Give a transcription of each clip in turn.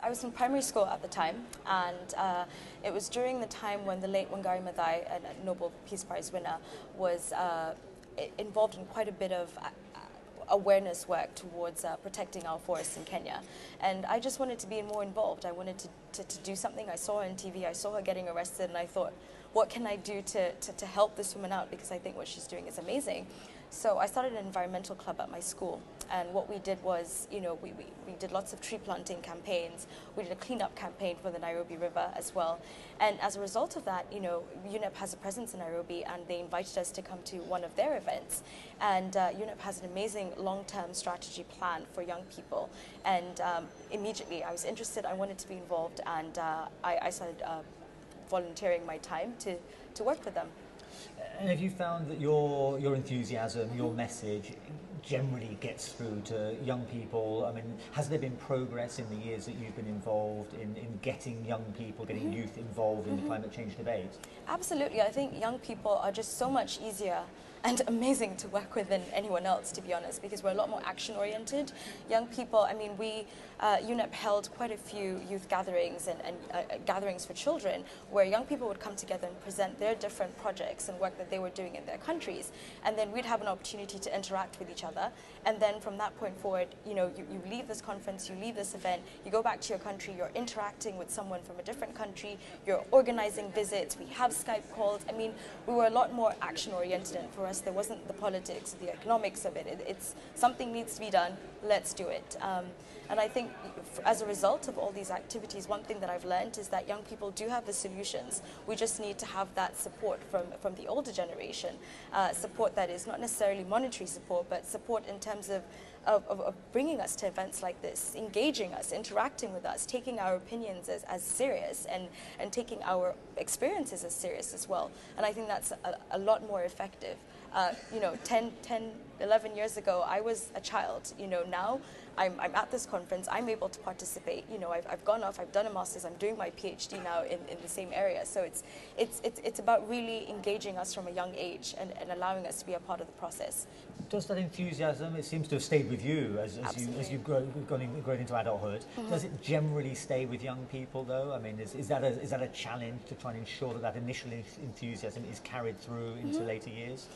I was in primary school at the time, and it was during the time when the late Wangari Maathai, a Nobel Peace Prize winner, was involved in quite a bit of awareness work towards protecting our forests in Kenya. And I just wanted to be more involved. I wanted to do something. I saw her on TV, I saw her getting arrested, and I thought, what can I do to help this woman out, because I think what she's doing is amazing. So I started an environmental club at my school, and what we did was, you know, we did lots of tree planting campaigns. We did a cleanup campaign for the Nairobi River as well. And as a result of that, you know, UNEP has a presence in Nairobi, and they invited us to come to one of their events. And UNEP has an amazing long-term strategy plan for young people. And immediately I was interested, I wanted to be involved, and I started volunteering my time to work with them. And have you found that your enthusiasm, your message generally gets through to young people? I mean, has there been progress in the years that you've been involved in getting young people, getting youth involved in the climate change debate? Absolutely. I think young people are just so much easier and amazing to work with than anyone else, to be honest, because we're a lot more action-oriented. Young people, I mean, UNEP held quite a few youth gatherings and gatherings for children, where young people would come together and present their different projects and work that they were doing in their countries. And then we'd have an opportunity to interact with each other. And then from that point forward, you know, you leave this conference, you leave this event, you go back to your country, you're interacting with someone from a different country, you're organizing visits, we have Skype calls. I mean, we were a lot more action-oriented, and for us, there wasn't the politics, the economics of it. It's something needs to be done, let's do it. And I think as a result of all these activities, one thing that I've learned is that young people do have the solutions. We just need to have that support from the older generation, support that is not necessarily monetary support, but support in terms of bringing us to events like this, engaging us, interacting with us, taking our opinions as serious, and taking our experiences as serious as well. And I think that's a lot more effective. You know, 11 years ago, I was a child. You know, now I'm at this conference, I'm able to participate. You know, I've gone off, I've done a master's, I'm doing my PhD now in the same area. So it's about really engaging us from a young age and allowing us to be a part of the process. Does that enthusiasm, it seems to have stayed with you as you've grown into adulthood, does it generally stay with young people though? I mean, is that a challenge to try and ensure that initial enthusiasm is carried through into later years?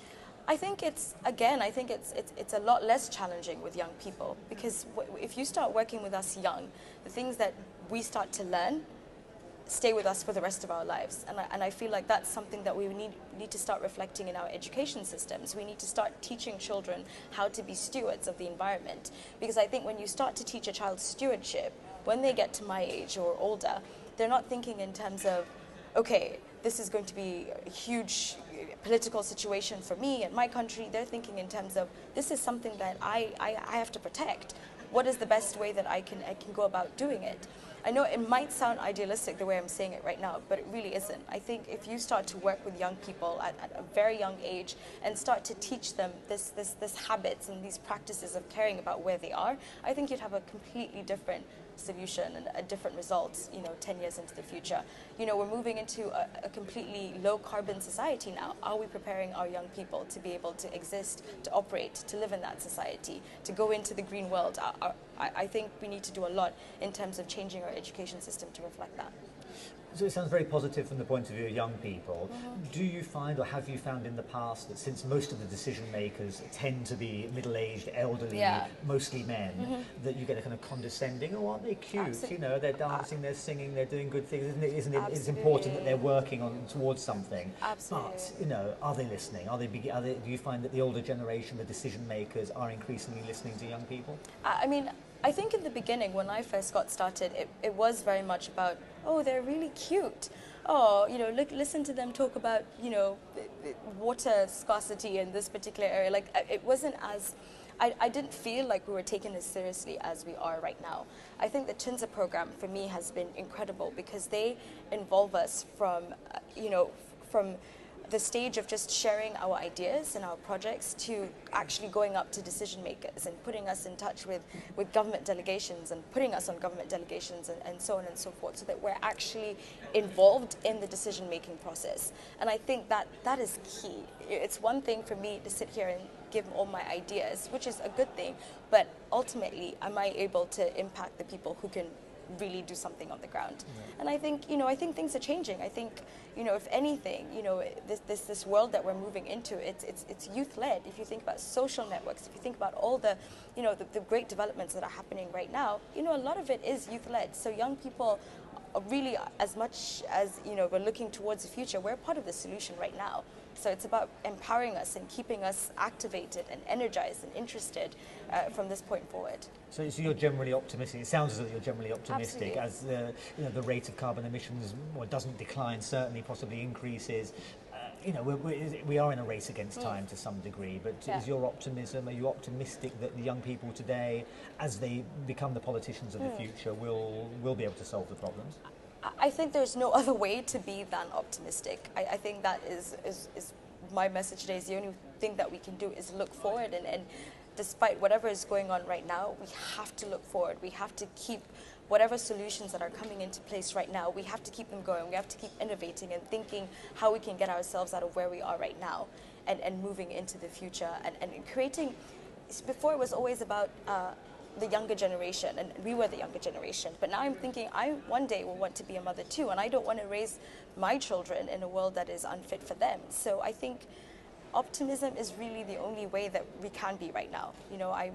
I think it's a lot less challenging with young people, because if you start working with us young, the things that we start to learn stay with us for the rest of our lives. And I feel like that's something that we need to start reflecting in our education systems. We need to start teaching children how to be stewards of the environment, because I think when you start to teach a child stewardship, when they get to my age or older, they're not thinking in terms of, okay, this is going to be a huge political situation for me and my country. They're thinking in terms of, this is something that I have to protect. What is the best way that I can go about doing it? I know it might sound idealistic the way I'm saying it right now, but it really isn't. I think if you start to work with young people at a very young age and start to teach them this habits and these practices of caring about where they are, I think you'd have a completely different solution and a different result, you know, 10 years into the future. You know, we're moving into a completely low carbon society now. Are we preparing our young people to be able to exist, to operate, to live in that society, to go into the green world? I think we need to do a lot in terms of changing our education system to reflect that. So it sounds very positive from the point of view of young people. Do you find, or have you found in the past, that since most of the decision makers tend to be middle-aged, elderly, mostly men, that you get a kind of condescending, oh, aren't they cute? Absolutely. You know, they're dancing, they're singing, they're doing good things. Isn't it it's important that they're working towards something? Absolutely. But, you know, are they listening? Do you find that the older generation, the decision makers, are increasingly listening to young people? I mean, I think in the beginning, when I first got started, it was very much about, oh, they're really cute. Oh, you know, listen to them talk about, you know, water scarcity in this particular area. Like, it wasn't as, I didn't feel like we were taken as seriously as we are right now. I think the Chinza program for me has been incredible, because they involve us from, you know, from the stage of just sharing our ideas and our projects to actually going up to decision makers and putting us in touch with government delegations and putting us on government delegations and so on and so forth, so that we're actually involved in the decision making process. And I think that is key. It's one thing for me to sit here and give all my ideas, which is a good thing, but ultimately, am I able to impact the people who can really do something on the ground. And I think, I think things are changing. I think, if anything, this world that we're moving into, it's youth-led. If you think about social networks, if you think about all the, the great developments that are happening right now, a lot of it is youth-led. So young people are really, as much as, we're looking towards the future, we're part of the solution right now. So it's about empowering us and keeping us activated and energized and interested from this point forward. So you're generally optimistic. It sounds as though you're generally optimistic. Absolutely. As the rate of carbon emissions doesn't decline, certainly possibly increases. We are in a race against time to some degree, but is your optimism, are you optimistic that the young people today, as they become the politicians of the future, will be able to solve the problems? I think there's no other way to be than optimistic. I think that is my message today. Is the only thing that we can do is look forward, and despite whatever is going on right now, we have to look forward. We have to keep whatever solutions that are coming into place right now, we have to keep them going. We have to keep innovating and thinking how we can get ourselves out of where we are right now and moving into the future and creating. Before it was always about the younger generation, and we were the younger generation, but now I'm thinking I one day will want to be a mother too, and I don't want to raise my children in a world that is unfit for them. So I think optimism is really the only way that we can be right now. I'm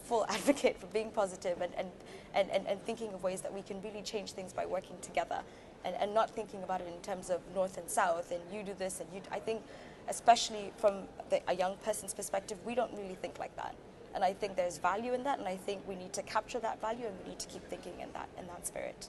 full advocate for being positive and thinking of ways that we can really change things by working together and not thinking about it in terms of north and south and you do this and I think especially from a young person's perspective, we don't really think like that. And I think there's value in that, and I think we need to capture that value and we need to keep thinking in that spirit.